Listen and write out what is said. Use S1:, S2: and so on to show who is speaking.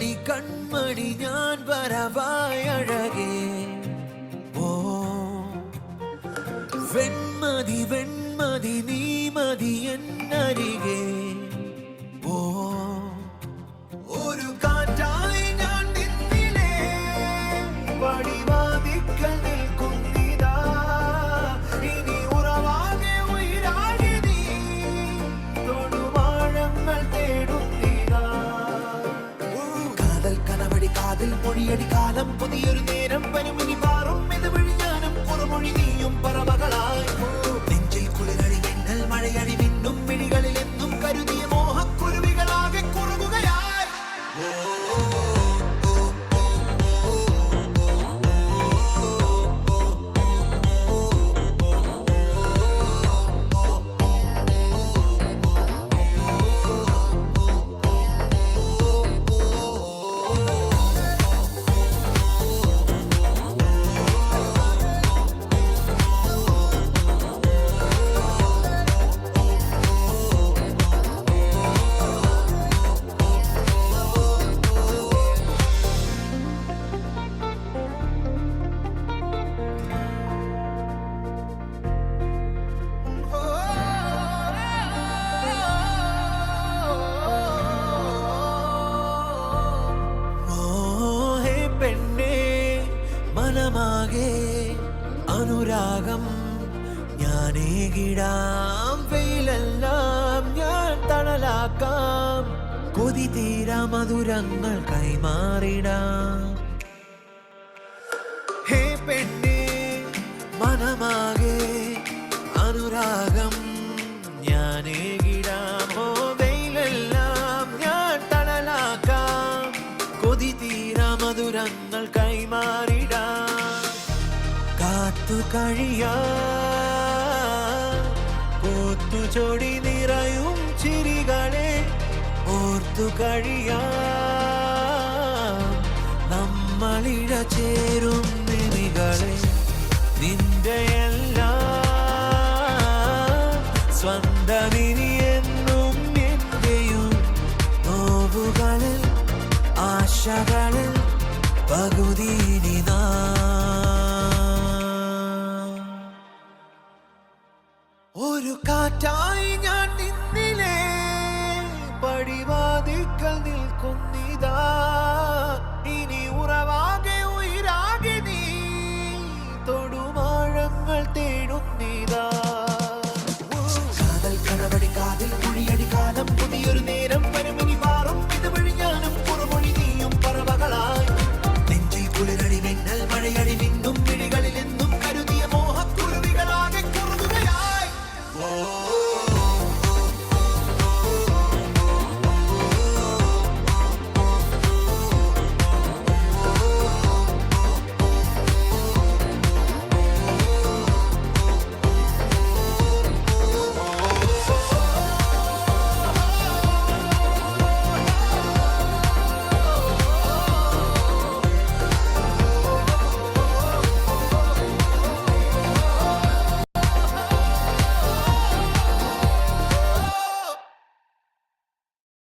S1: കൺമണി കൺമണി ഞാൻ വരവായി അഴകേ ഓ വെൺമതി വെൺമതി നീ മതി എന്നരികെ ഓ ഒരു കാറ്റായി ഞാൻ നിന്നിലേ പടിവാതിക്കൽ നിൽക്കുന്നിതാ ഇനി ഉറവാകെ ഉയരാകെ നീ തൊടുവാഴങ്ങൾ തേടുന്നിതാ കാതൽ കനവടി കാതിൽ മൊഴിയടി കാലം പുതിയൊരു നേരം പനിമിനി പാറും ഇത് വഴിഞ്ഞാനും കുറുമൊഴി നീയും പറവകളായി നെഞ്ചിൽ കുളിരടി എണ്ണൽ മഴയടി മിന്നും മിഴികളിൽ എന്നും കരുതിയ മോഹക്കുരുവികളാകെ കുറുകുകയായി മനമാകെ അനുരാഗം ഞാനേകിടാം വെയിലെല്ലാം ഞാൻ തണലാക്കാം കൊതി തീരാ മധുരങ്ങൾ കൈമാറിടാം ഹേ പെണ്ണേ മനമാകെ അനുരാഗം ഞാനേകിടാം ഓ വെയിലെല്ലാം ഞാൻ തണലാക്കാം കൊതി തീരാ മധുരങ്ങൾ കൈമാറിടാം കാത്തു കഴിയാ പൂത്തു ചൊടി നിറയും ചിരികളെ ഓർത്തു കഴിയാ നമ്മളിട ചേരും നിമികളെ നിന്റെ എല്ലാം സ്വന്തമിനി എന്നും എന്റെയും നോവുകളിൽ ആശകളിൽ പകുതിയിനി ഒരു കാറ്റായി ഞാൻ നിന്നിലേ പടിവാതിക്കൽ നിൽക്കുന്നി